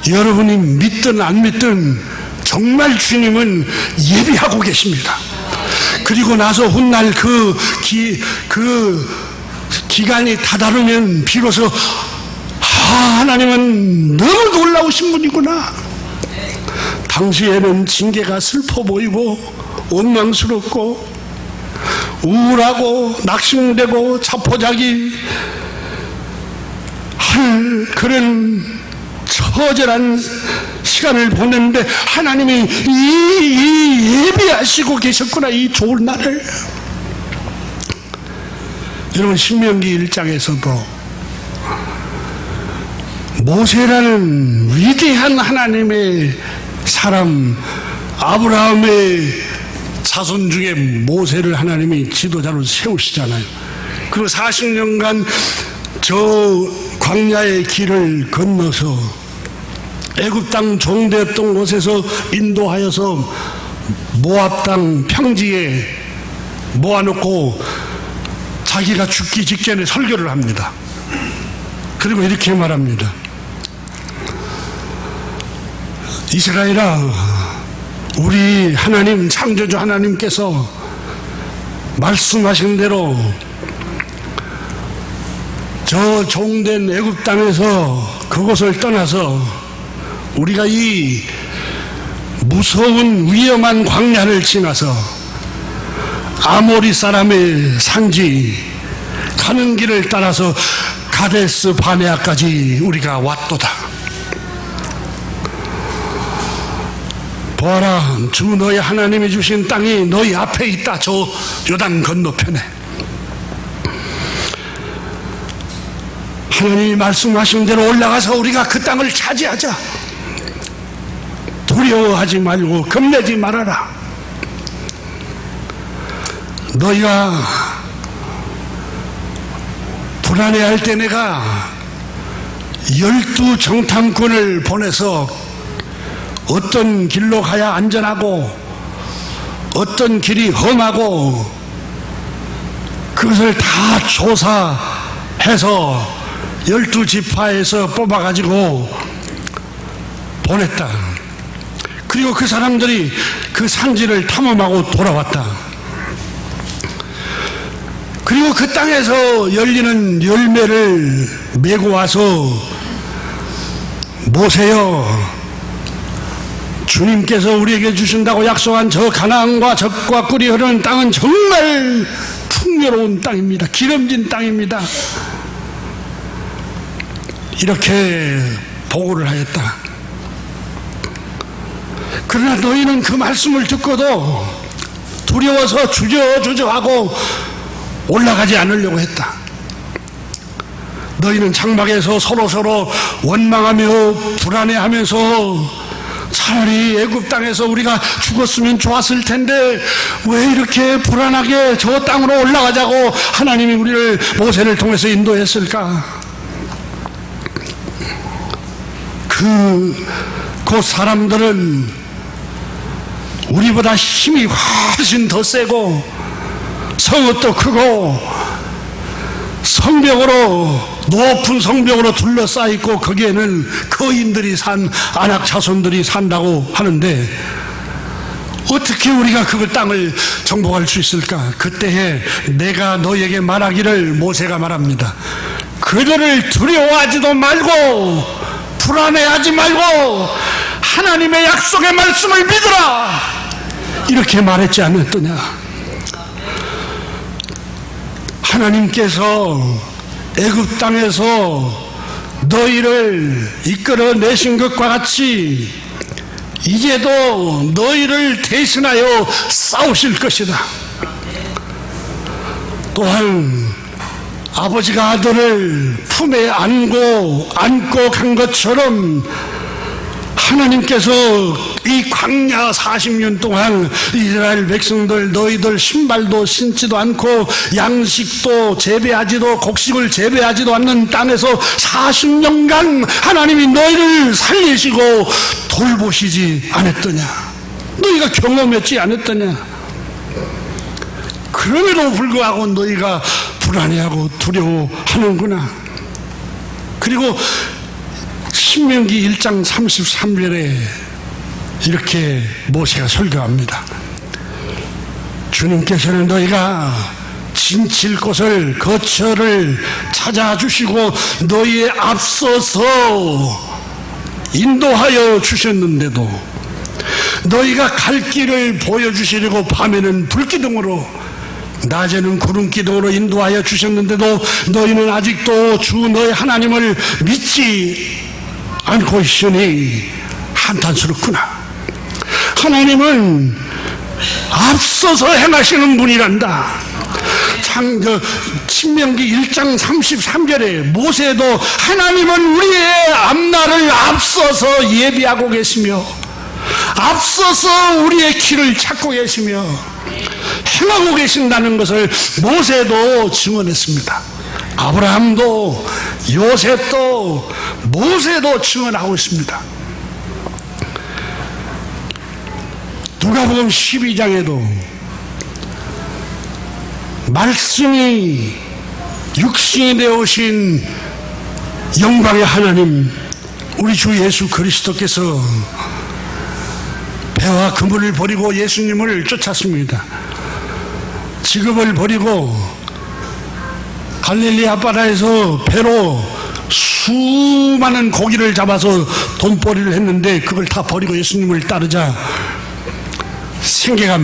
여러분이 믿든 안 믿든 정말 주님은 예비하고 계십니다. 그리고 나서 훗날 그 기간이 다다르면 비로소 하나님은 너무 놀라우신 분이구나. 당시에는 징계가 슬퍼 보이고 원망스럽고 우울하고 낙심되고 자포자기 할 그런 처절한 시간을 보냈는데 하나님이 이 예비하시고 계셨구나. 이 좋은 날을. 여러분 신명기 1장에서도 모세라는 위대한 하나님의 사람 아브라함의 자손 중에 모세를 하나님이 지도자로 세우시잖아요. 그리고 40년간 저 광야의 길을 건너서 애굽 땅 종되었던 곳에서 인도하여서 모압 땅 평지에 모아놓고 자기가 죽기 직전에 설교를 합니다. 그리고 이렇게 말합니다. 이스라엘아, 우리 하나님 창조주 하나님께서 말씀하신 대로 저 종된 애굽 땅에서 그곳을 떠나서 우리가 이 무서운 위험한 광야를 지나서 아모리 사람의 산지 가는 길을 따라서 가데스 바네아까지 우리가 왔도다. 보아라, 주 너희 하나님이 주신 땅이 너희 앞에 있다. 저 요단 건너편에. 하나님이 말씀하신 대로 올라가서 우리가 그 땅을 차지하자. 두려워하지 말고 겁내지 말아라. 너희가 불안해할 때 내가 12 정탐꾼을 보내서 어떤 길로 가야 안전하고 어떤 길이 험하고 그것을 다 조사해서 12지파에서 뽑아가지고 보냈다. 그리고 그 사람들이 그 산지를 탐험하고 돌아왔다. 그리고 그 땅에서 열리는 열매를 메고 와서 모세여, 주님께서 우리에게 주신다고 약속한 저 가나안과 젖과 꿀이 흐르는 땅은 정말 풍요로운 땅입니다. 기름진 땅입니다. 이렇게 보고를 하였다. 그러나 너희는 그 말씀을 듣고도 두려워서 주저주저하고 올라가지 않으려고 했다. 너희는 장막에서 서로서로 원망하며 불안해하면서 차라리 애굽 땅에서 우리가 죽었으면 좋았을 텐데 왜 이렇게 불안하게 저 땅으로 올라가자고 하나님이 우리를 모세를 통해서 인도했을까? 그 사람들은 우리보다 힘이 훨씬 더 세고 성읍도 크고 성벽으로, 높은 성벽으로 둘러싸여 있고 거기에는 거인들이 안악 자손들이 산다고 하는데 어떻게 우리가 그 땅을 정복할 수 있을까? 그때에 내가 너에게 말하기를, 모세가 말합니다. 그들을 두려워하지도 말고 불안해하지 말고 하나님의 약속의 말씀을 믿으라, 이렇게 말했지 않았더냐? 하나님께서 애굽 땅에서 너희를 이끌어내신 것과 같이 이제도 너희를 대신하여 싸우실 것이다. 또한 아버지가 아들을 품에 안고 간 것처럼 하나님께서 이 광야 40년 동안 이스라엘 백성들, 너희들 신발도 신지도 않고 양식도 재배하지도, 곡식을 재배하지도 않는 땅에서 40년간 하나님이 너희를 살리시고 돌보시지 않았더냐? 너희가 경험했지 않았더냐? 그럼에도 불구하고 너희가 불안해하고 두려워하는구나. 그리고 신명기 1장 33절에 이렇게 모세가 설교합니다. 주님께서는 너희가 진칠 곳을, 거처를 찾아주시고 너희에 앞서서 인도하여 주셨는데도, 너희가 갈 길을 보여주시려고 밤에는 불기둥으로 낮에는 구름기둥으로 인도하여 주셨는데도 너희는 아직도 주 너희 하나님을 믿지 않고 있으니 한탄스럽구나. 하나님은 앞서서 행하시는 분이란다. 신명기 1장 33절에 모세도 하나님은 우리의 앞날을 앞서서 예비하고 계시며 앞서서 우리의 길을 찾고 계시며 행하고 계신다는 것을 모세도 증언했습니다. 아브라함도, 요셉도, 모세도 증언하고 있습니다. 누가복음 12장에도 말씀이 육신이 되어 오신 영광의 하나님, 우리 주 예수 그리스도께서 배와 그물을 버리고 예수님을 쫓았습니다. 직업을 버리고 갈릴리 앞바다에서 배로 수많은 고기를 잡아서 돈벌이를 했는데 그걸 다 버리고 예수님을 따르자 생계가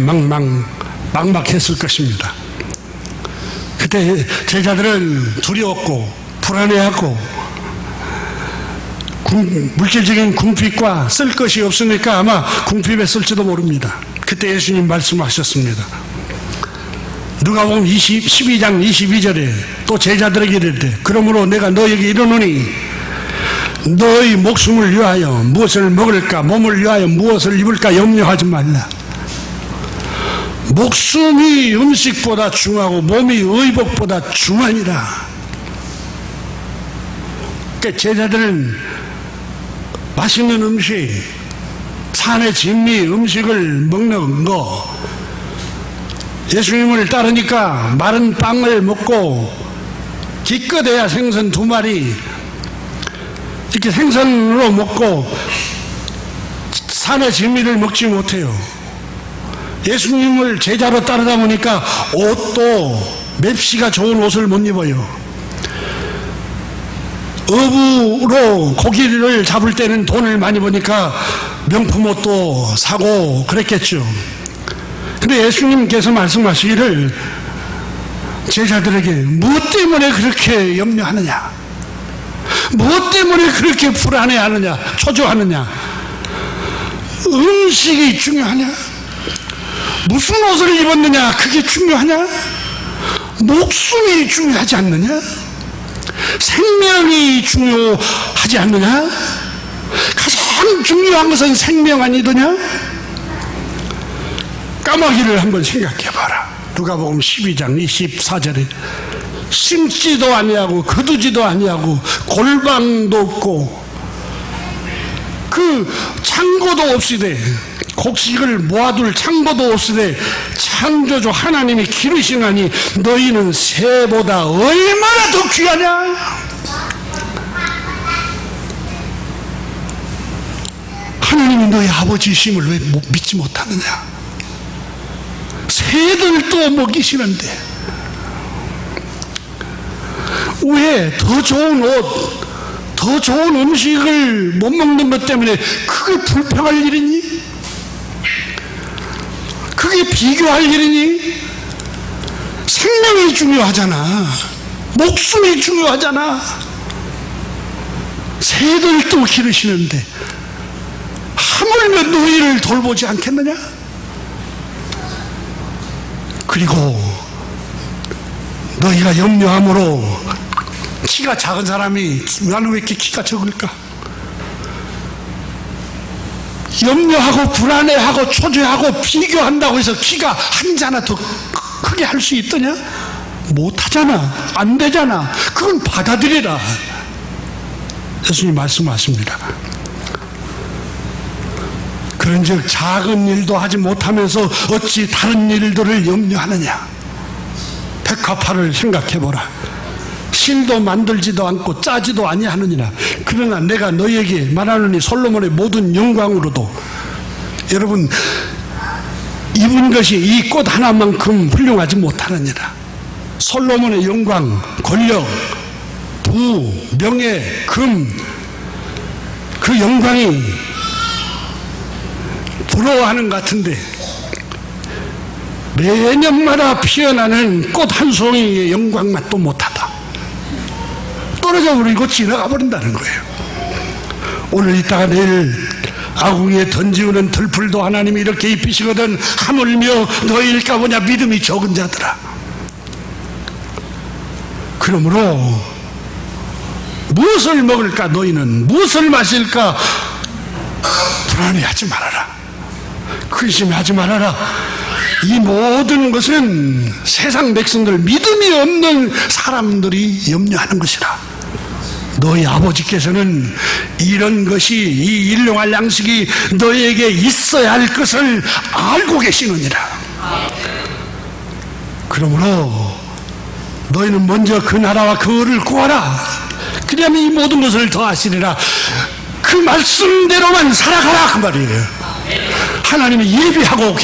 막막했을 것입니다. 그때 제자들은 두려웠고 불안해하고 물질적인 궁핍과 쓸 것이 없으니까 아마 궁핍했을지도 모릅니다. 그때 예수님 말씀하셨습니다. 누가복음 12장 22절에 또 제자들에게 이르되 그러므로 내가 너에게 이르노니 너의 목숨을 위하여 무엇을 먹을까 몸을 위하여 무엇을 입을까 염려하지 말라. 목숨이 음식보다 중하고 몸이 의복보다 중하니라. 그러니까 제자들은 맛있는 음식, 산의 진미 음식을 먹는 거, 예수님을 따르니까 마른 빵을 먹고 기껏해야 생선 2마리 이렇게 생선으로 먹고 산의 진미를 먹지 못해요. 예수님을 제자로 따르다 보니까 옷도 맵시가 좋은 옷을 못 입어요. 어부로 고기를 잡을 때는 돈을 많이 버니까 명품 옷도 사고 그랬겠죠. 근데 예수님께서 말씀하시기를 제자들에게 무엇 때문에 그렇게 염려하느냐, 무엇 때문에 그렇게 불안해하느냐, 초조하느냐, 음식이 중요하냐, 무슨 옷을 입었느냐 그게 중요하냐, 목숨이 중요하지 않느냐, 생명이 중요하지 않느냐, 가장 중요한 것은 생명 아니더냐. 까마귀를 한번 생각해봐라. 누가복음 12장 24절에 심지도 아니하고 거두지도 아니하고 골방도 없고 그 창고도 없으되 곡식을 모아둘 창고도 없으되 창조주 하나님이 기르시나니 너희는 새보다 얼마나 더 귀하냐. 하나님이 너희 아버지이심을 왜 믿지 못하느냐. 새들도 먹이시는데 왜 더 좋은 옷, 더 좋은 음식을 못 먹는 것 때문에 그게 불평할 일이니? 그게 비교할 일이니? 생명이 중요하잖아. 목숨이 중요하잖아. 새들도 기르시는데 하물며 너희를 돌보지 않겠느냐? 그리고 너희가 염려함으로 키가 작은 사람이 나는 왜 이렇게 키가 적을까? 염려하고 불안해하고 초조하고 비교한다고 해서 키가 한 자나 더 크게 할 수 있더냐? 못하잖아. 안 되잖아. 그건 받아들이라. 예수님 말씀하십니다. 그런즉 작은 일도 하지 못하면서 어찌 다른 일들을 염려하느냐. 백합화를 생각해보라. 실도 만들지도 않고 짜지도 아니하느니라. 그러나 내가 너희에게 말하노니 솔로몬의 모든 영광으로도 여러분 입은 것이 이 꽃 하나만큼 훌륭하지 못하느니라. 솔로몬의 영광, 권력, 부, 명예, 금, 그 영광이 부러워하는 것 같은데 매년마다 피어나는 꽃 한 송이의 영광 맛도 못하다. 떨어져 버리고 지나가 버린다는 거예요. 오늘 있다가 내일 아궁이에 던지우는 들풀도 하나님이 이렇게 입히시거든 하물며 너희일까 보냐 믿음이 적은 자들아. 그러므로 무엇을 먹을까 너희는 무엇을 마실까 불안해하지 말아라. 근심하지 말아라. 이 모든 것은 세상 백성들 믿음이 없는 사람들이 염려하는 것이라. 너희 아버지께서는 이런 것이 이 일용할 양식이 너희에게 있어야 할 것을 알고 계시느니라. 그러므로 너희는 먼저 그 나라와 그 의를 구하라. 그러면 이 모든 것을 더하시리라. 그 말씀대로만 살아가라 그 말이에요. 하나님이 예비하고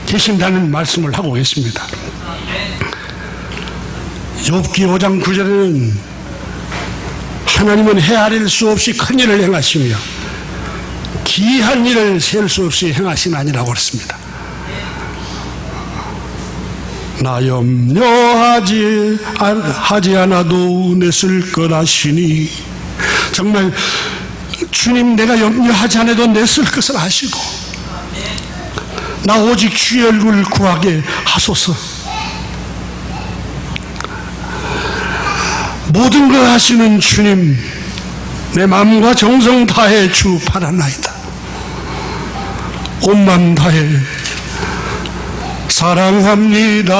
계신다는 말씀을 하고 계십니다. 욥기 5장 9절에는 하나님은 헤아릴 수 없이 큰 일을 행하시며 기이한 일을 셀 수 없이 행하신 아니라고 그랬습니다. 나 염려하지 않아도 내 쓸 것 아시니, 정말 주님 내가 염려하지 않아도 내 쓸 것을 아시고 나 오직 주의 얼굴을 구하게 하소서. 모든 걸 하시는 주님, 내 마음과 정성 다해 주 바라나이다. 온 마음 다해 사랑합니다.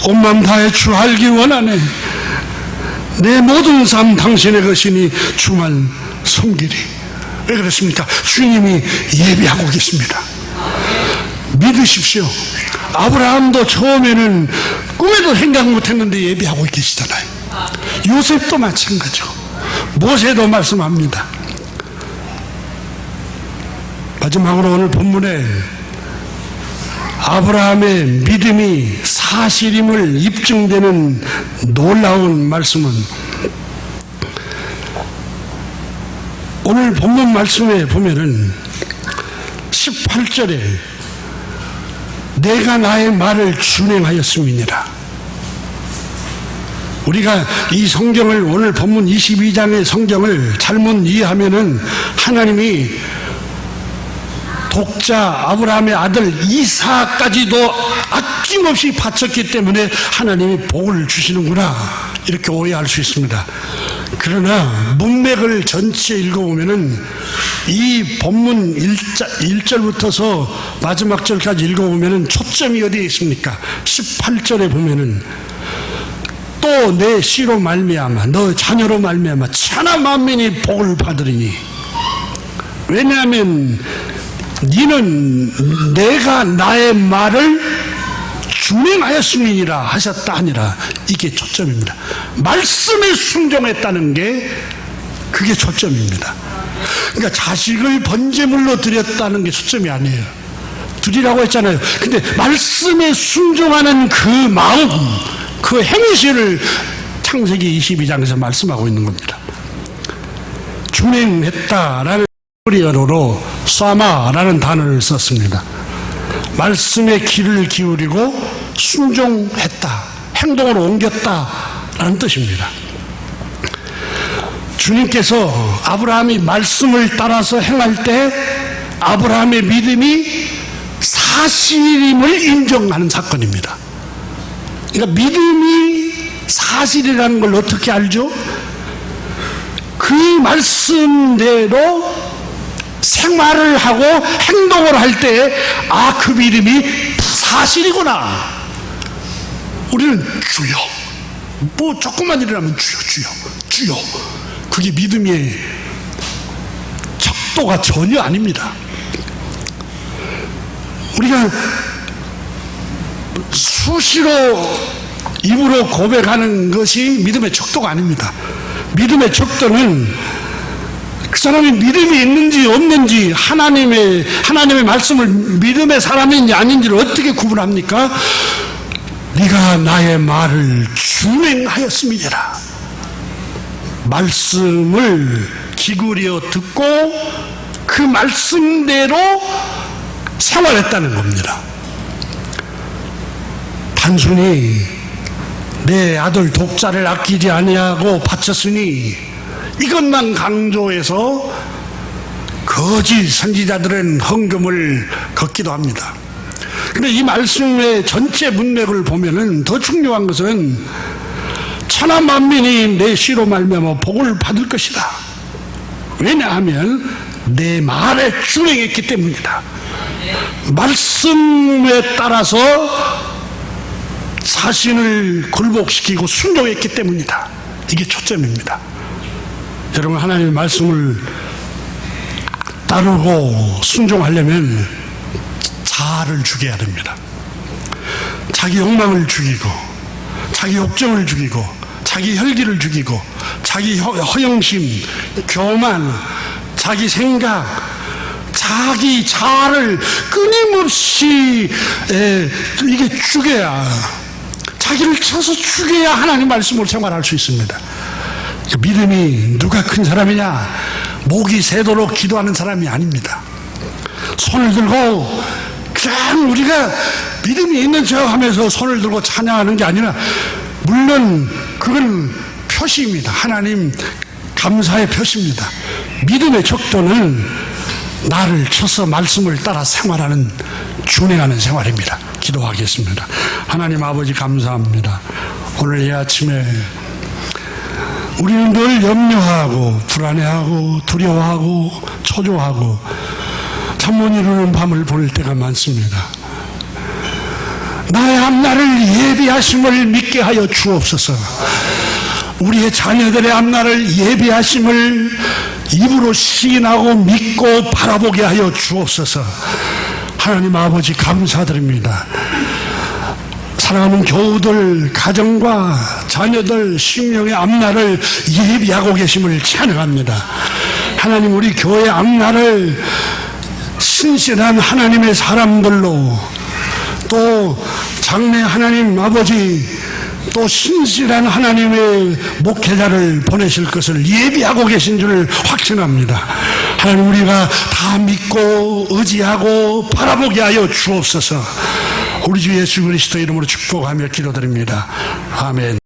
온 마음 다해 주 알기 원하네. 내 모든 삶 당신의 것이니 주만 섬기리. 왜 그렇습니까? 주님이 예비하고 계십니다. 믿으십시오. 아브라함도 처음에는 꿈에도 생각 못했는데 예비하고 계시잖아요. 요셉도 마찬가지고 모세도 말씀합니다. 마지막으로 오늘 본문에 아브라함의 믿음이 사실임을 입증되는 놀라운 말씀은 오늘 본문 말씀에 보면은 18절에 내가 나의 말을 준행하였음이니라. 우리가 이 성경을, 오늘 본문 22장의 성경을 잘못 이해하면은 하나님이 독자 아브라함의 아들 이삭까지도 아낌없이 바쳤기 때문에 하나님이 복을 주시는구나, 이렇게 오해할 수 있습니다. 그러나 문맥을 전체 읽어보면은 이 본문 1절부터서 마지막 절까지 읽어보면은 초점이 어디에 있습니까? 18절에 보면은 또 내 씨로 말미암아 너 자녀로 말미암아 천하 만민이 복을 받으리니, 왜냐하면 너는 내가 나의 말을 준행하였음이니라 하셨다 하니라. 이게 초점입니다. 말씀에 순종했다는 게 그게 초점입니다. 그러니까 자식을 번제물로 드렸다는 게 초점이 아니에요. 드리라고 했잖아요. 근데 말씀에 순종하는 그 마음, 그 행실을 창세기 22장에서 말씀하고 있는 겁니다. 준행했다라는 히브리어로 사마라는 단어를 썼습니다. 말씀에 귀를 기울이고 순종했다, 행동으로 옮겼다라는 뜻입니다. 주님께서 아브라함이 말씀을 따라서 행할 때 아브라함의 믿음이 사실임을 인정하는 사건입니다. 그러니까 믿음이 사실이라는 걸 어떻게 알죠? 그 말씀대로 생활을 하고 행동을 할 때, 아, 그 믿음이 사실이구나. 우리는 주여, 뭐 조금만 일어나면 주여, 주여, 주여. 그게 믿음의 척도가 전혀 아닙니다. 우리가 수시로 입으로 고백하는 것이 믿음의 척도가 아닙니다. 믿음의 척도는 그 사람이 믿음이 있는지 없는지, 하나님의 말씀을 믿음의 사람인지 아닌지를 어떻게 구분합니까? 네가 나의 말을 준행하였음이니라. 말씀을 기울여 듣고 그 말씀대로 생활했다는 겁니다. 단순히 내 아들 독자를 아끼지 아니하고 바쳤으니 이것만 강조해서 거짓 선지자들은 헌금을 걷기도 합니다. 그런데 이 말씀의 전체 문맥을 보면은 더 중요한 것은 천하 만민이 내 씨로 말미암아 복을 받을 것이다. 왜냐하면 내 말에 준행했기 때문이다. 말씀에 따라서 자신을 굴복시키고 순종했기 때문이다. 이게 초점입니다. 여러분, 하나님의 말씀을 따르고 순종하려면 자아를 죽여야 됩니다. 자기 욕망을 죽이고, 자기 욕정을 죽이고, 자기 혈기를 죽이고, 자기 허영심, 교만, 자기 생각, 자기 자아를 끊임없이 이게 죽여야, 자기를 쳐서 죽여야 하나님 말씀을 생활할 수 있습니다. 믿음이 누가 큰 사람이냐? 목이 새도록 기도하는 사람이 아닙니다. 손을 들고 그냥 우리가 믿음이 있는 척 하면서 손을 들고 찬양하는 게 아니라, 물론 그건 표시입니다. 하나님 감사의 표시입니다. 믿음의 척도는 나를 쳐서 말씀을 따라 생활하는, 준행하는 생활입니다. 기도하겠습니다. 하나님 아버지 감사합니다. 오늘 이 아침에 우리는 늘 염려하고 불안해하고 두려워하고 초조하고 잠 못 이루는 밤을 보낼 때가 많습니다. 나의 앞날을 예비하심을 믿게 하여 주옵소서. 우리의 자녀들의 앞날을 예비하심을 입으로 시인하고 믿고 바라보게 하여 주옵소서. 하나님 아버지 감사드립니다. 사랑하는 교우들, 가정과 자녀들, 심령의 앞날을 예비하고 계심을 찬양합니다. 하나님, 우리 교회 앞날을 신실한 하나님의 사람들로, 또 장래 하나님 아버지, 또 신실한 하나님의 목회자를 보내실 것을 예비하고 계신 줄 확신합니다. 하나님, 우리가 다 믿고 의지하고 바라보게 하여 주옵소서. 우리 주 예수 그리스도 이름으로 축복하며 기도드립니다. 아멘.